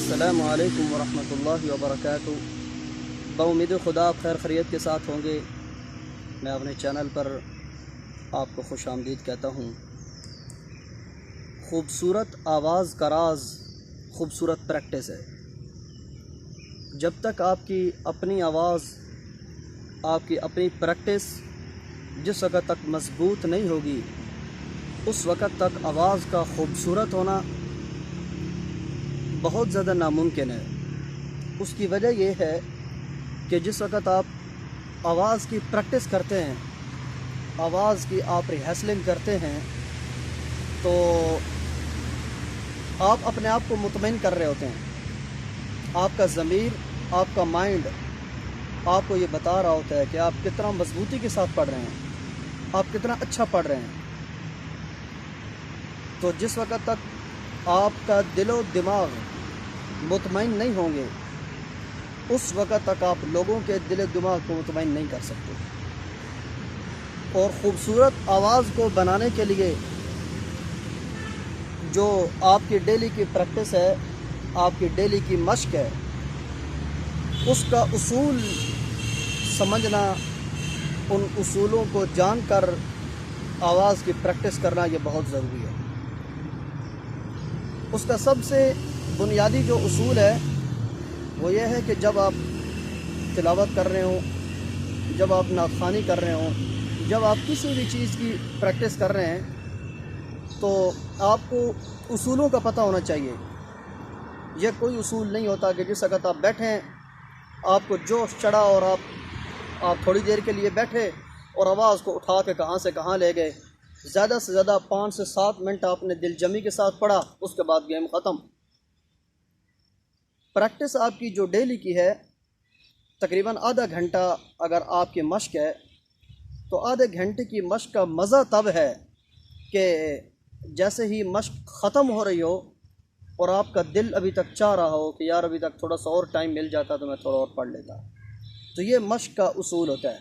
अस्सलामु अलैकुम वरहमतुल्लाहि वबरकातुहू। बउम्मीद खुदा आप खैर खैरियत के साथ होंगे। मैं अपने चैनल पर आपको खुश आमदीद कहता हूँ। खूबसूरत आवाज़ का राज खूबसूरत प्रैक्टिस है। जब तक आपकी अपनी आवाज़, आपकी अपनी प्रैक्टिस जिस वक़्त तक मज़बूत नहीं होगी, उस वक़्त तक आवाज़ का खूबसूरत होना बहुत ज़्यादा नामुमकिन है। उसकी वजह यह है कि जिस वक़्त आप आवाज़ की प्रैक्टिस करते हैं, आवाज़ की आप रिहर्सलिंग करते हैं, तो आप अपने आप को मुतमईन कर रहे होते हैं। आपका ज़मीर, आपका माइंड आपको ये बता रहा होता है कि आप कितना मजबूती के साथ पढ़ रहे हैं, आप कितना अच्छा पढ़ रहे हैं। तो जिस वक़्त तक आपका दिलो दिमाग मुतमईन नहीं होंगे, उस वक़्त तक आप लोगों के दिलो दिमाग को मुतमईन नहीं कर सकते। और ख़ूबसूरत आवाज़ को बनाने के लिए जो आपकी डेली की प्रैक्टिस है, आपकी डेली की मश्क है, उसका उसूल समझना, उन उसूलों को जानकर आवाज़ की प्रैक्टिस करना ये बहुत ज़रूरी है। उसका सबसे बुनियादी जो उसूल है वो ये है कि जब आप तिलावत कर रहे हों, जब आप नाख़वानी कर रहे हों, जब आप किसी भी चीज़ की प्रैक्टिस कर रहे हैं, तो आपको उसूलों का पता होना चाहिए। यह कोई उसूल नहीं होता कि जिस वक़्त आप बैठें, आपको जोश चढ़ा और आप थोड़ी देर के लिए बैठे और आवाज़ को उठा के कहाँ से कहाँ ले गए। ज़्यादा से ज़्यादा 5 से 7 मिनट आपने दिलजमी के साथ पढ़ा, उसके बाद गेम ख़त्म। प्रैक्टिस आपकी जो डेली की है, तकरीबन आधा घंटा अगर आपकी मश्क है, तो आधे घंटे की मश्क का मज़ा तब है कि जैसे ही मश्क ख़त्म हो रही हो और आपका दिल अभी तक चाह रहा हो कि यार अभी तक थोड़ा सा और टाइम मिल जाता तो मैं थोड़ा और पढ़ लेता। तो ये मश्क का उसूल होता है।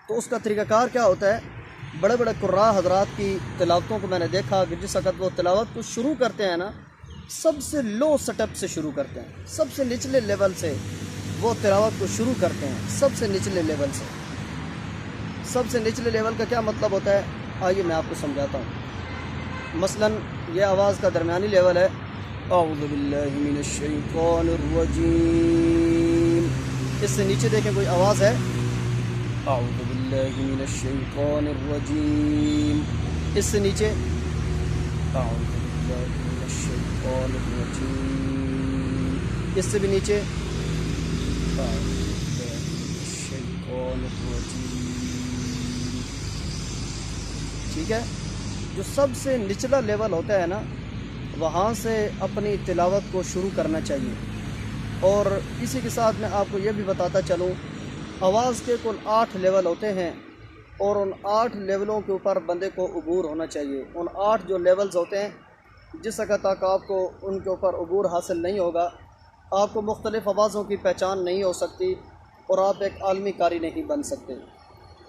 तो उसका तरीक़ाकार क्या होता है? बड़े बड़े कुर्रा हज़रात की तिलावतों को मैंने देखा कि जिस वक़्त वो तिलावत को शुरू करते हैं ना, सबसे लो सेटअप से शुरू करते हैं, सबसे निचले लेवल से वो तिलावत को शुरू करते हैं, सबसे निचले लेवल से। सबसे निचले लेवल का क्या मतलब होता है, आइए मैं आपको समझाता हूँ। मसलन ये आवाज़ का दरमियानी लेवल है, औज़ु बिल्लाहि मिनश शैतानिर रजीम। इससे नीचे देखें कोई आवाज़ है, औज़ु बिल्लाहि मिनश शैतानिर रजीम। इससे नीचे औज़ु बिल्लाहि मिनश शैतानिर रजीम। इससे भी नीचे औज़ु बिल्लाहि मिनश शैतानिर रजीम। ठीक है। जो सबसे निचला लेवल होता है ना, वहाँ से अपनी तिलावत को शुरू करना चाहिए। और इसी के साथ मैं आपको ये भी बताता चलूँ, आवाज़ के कुल 8 लेवल होते हैं और उन 8 लेवलों के ऊपर बंदे को अबूर होना चाहिए। उन 8 जो लेवल्स होते हैं, जिस वक़्त तक आपको उनके ऊपर अबूर हासिल नहीं होगा, आपको मुख्तलिफ़ आवाज़ों की पहचान नहीं हो सकती और आप एक आलमी कारी नहीं बन सकते।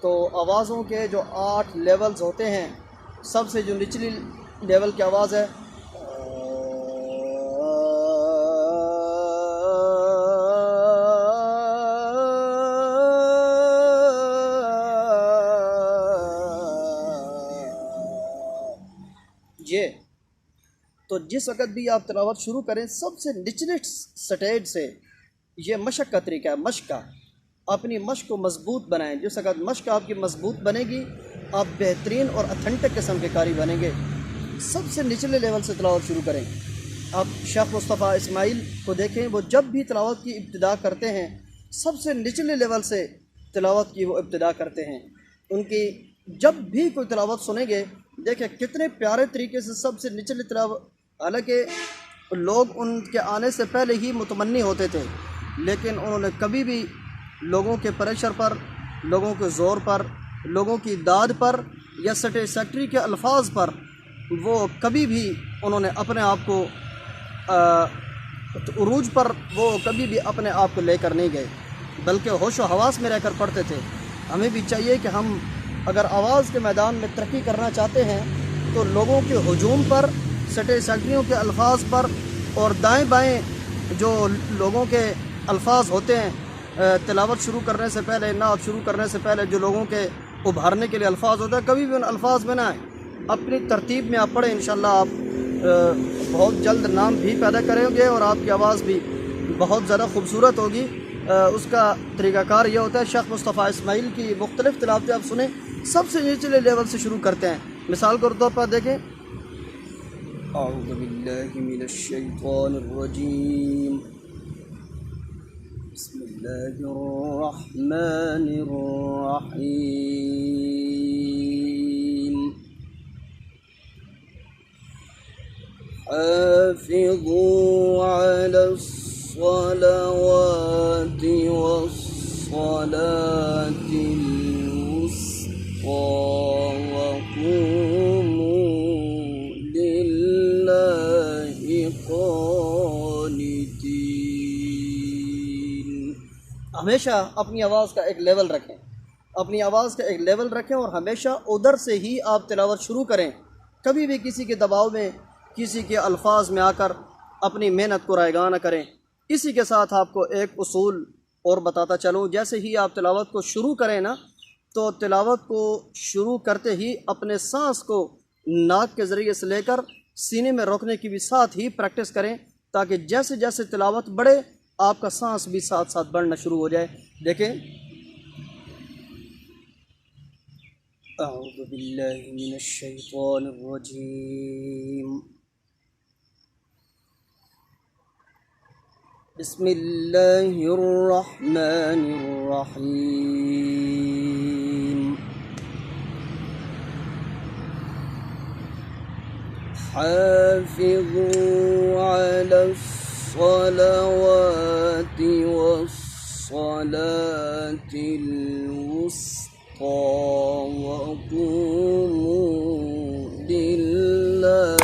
तो आवाज़ों के जो 8 लेवल्स होते हैं, सबसे जो निचली लेवल की आवाज़ है, ये तो जिस वक़्त भी आप तिलावत शुरू करें, सबसे निचले स्टेज से, ये मशक का तरीका है। मशक का अपनी मशक को मज़बूत बनाएं। जिस वक़्त मशक आपकी मज़बूत बनेगी, आप बेहतरीन और अथेंटिक किस्म के कारी बनेंगे। सबसे निचले लेवल से तिलावत शुरू करें। आप शेख मुस्तफ़ा इस्माइल को देखें, वो जब भी तिलावत की इब्तिदा करते हैं, सबसे निचले लेवल से तिलावत की वो इब्तिदा करते हैं। उनकी जब भी कोई तिलावत सुनेंगे, देखें कितने प्यारे तरीके से सबसे निचले तिलावत। हालांकि लोग उनके आने से पहले ही मुतमन्नी होते थे, लेकिन उन्होंने कभी भी लोगों के प्रेशर पर, लोगों के ज़ोर पर, लोगों की दाद पर या सेक्रेटरी के अल्फाज पर वो कभी भी उन्होंने अपने आप को उरूज पर वो कभी भी अपने आप को लेकर नहीं गए, बल्कि होश व हवास में रहकर पढ़ते थे। हमें भी चाहिए कि हम अगर आवाज़ के मैदान में तरक्की करना चाहते हैं, तो लोगों के हुजूम पर, सेक्रेटरियों के अल्फाज पर اور دائیں بائیں جو لوگوں کے الفاظ ہوتے ہیں تلاوت شروع کرنے سے پہلے، نعت شروع کرنے سے پہلے جو لوگوں کے ابھارنے کے لیے الفاظ ہوتا ہے، کبھی بھی ان الفاظ میں نہ آئیں، اپنی ترتیب میں آپ پڑھیں، انشاءاللہ آپ بہت جلد نام بھی پیدا کریں گے اور آپ کی آواز بھی بہت زیادہ خوبصورت ہوگی۔ اس کا طریقہ کار یہ ہوتا ہے، شیخ مصطفیٰ اسماعیل کی مختلف تلاوتیں آپ سنیں، سب سے نچلے لیول سے شروع کرتے ہیں۔ مثال کے طور پر دیکھیں، اعوذ باللہ من الشیطان الرجیم، بسم اللہ الرحمن الرحیم، حافظوا علی الصلوات والصلاة الوسطى وقوموا للہ قانتین۔ ہمیشہ اپنی آواز کا ایک لیول رکھیں، اپنی آواز کا ایک لیول رکھیں اور ہمیشہ ادھر سے ہی آپ تلاوت شروع کریں، کبھی بھی کسی کے دباؤ میں، کسی کے الفاظ میں آ کر اپنی محنت کو رائیگاں نہ کریں۔ اسی کے ساتھ آپ کو ایک اصول اور بتاتا چلوں، جیسے ہی آپ تلاوت کو شروع کریں نا، تو تلاوت کو شروع کرتے ہی اپنے سانس کو ناک کے ذریعے سے لے کر سینے میں روکنے کی بھی ساتھ ہی پریکٹس کریں، تاکہ جیسے جیسے تلاوت بڑھے آپ کا سانس بھی ساتھ ساتھ بڑھنا شروع ہو جائے۔ دیکھیں، اعوذ باللہ من الشیطان الرجیم، بسم اللہ الرحمن الرحیم، حافظوا علی الصلوات والصلاة الوسطى وقوموا للہ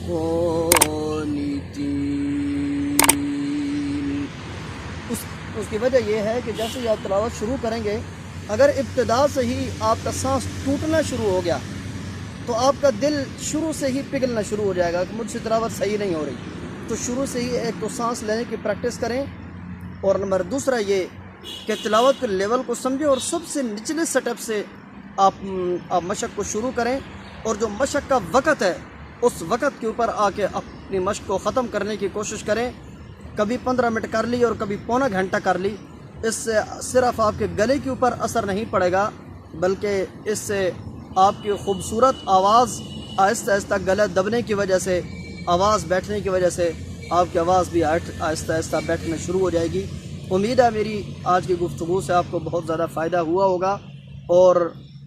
قانتین۔ اس کی وجہ یہ ہے کہ جیسے ہی آپ تلاوت شروع کریں گے، اگر ابتدا سے ہی آپ کا سانس ٹوٹنا شروع ہو گیا تو آپ کا دل شروع سے ہی پگھلنا شروع ہو جائے گا کہ مجھ سے تلاوت صحیح نہیں ہو رہی۔ تو شروع سے ہی ایک تو سانس لینے کی پریکٹس کریں، اور نمبر دوسرا یہ کہ تلاوت کے لیول کو سمجھیں اور سب سے نچلے سٹیپ سے آپ مشق کو شروع کریں، اور جو مشق کا وقت ہے اس وقت کے اوپر آ کے اپنی مشق کو ختم کرنے کی کوشش کریں۔ کبھی 15 منٹ کر لی اور کبھی پونا گھنٹہ کر لی، اس سے صرف آپ کے گلے کے اوپر اثر نہیں پڑے گا، بلکہ اس سے آپ کی خوبصورت آواز آہستہ آہستہ گلے دبنے کی وجہ سے، آواز بیٹھنے کی وجہ سے آپ کی آواز بھی آہستہ آہستہ بیٹھنا شروع ہو جائے گی۔ امید ہے میری آج کی گفتگو سے آپ کو بہت زیادہ فائدہ ہوا ہوگا، اور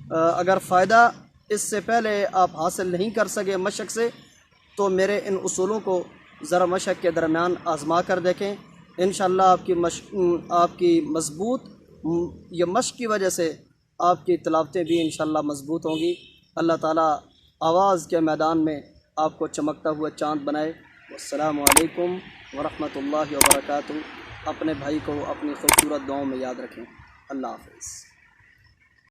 اگر فائدہ اس سے پہلے آپ حاصل نہیں کر سکے مشق سے، تو میرے ان اصولوں کو ذرا مشق کے درمیان آزما کر دیکھیں، انشاءاللہ آپ کی مضبوط یہ مشق کی وجہ سے آپ کی تلاوتیں بھی انشاءاللہ مضبوط ہوں گی۔ اللہ تعالیٰ آواز کے میدان میں آپ کو چمکتا ہوا چاند بنائے۔ السلام علیکم ورحمۃ اللہ وبرکاتہ۔ اپنے بھائی کو اپنی خوبصورت دعاؤں میں یاد رکھیں۔ اللہ حافظ۔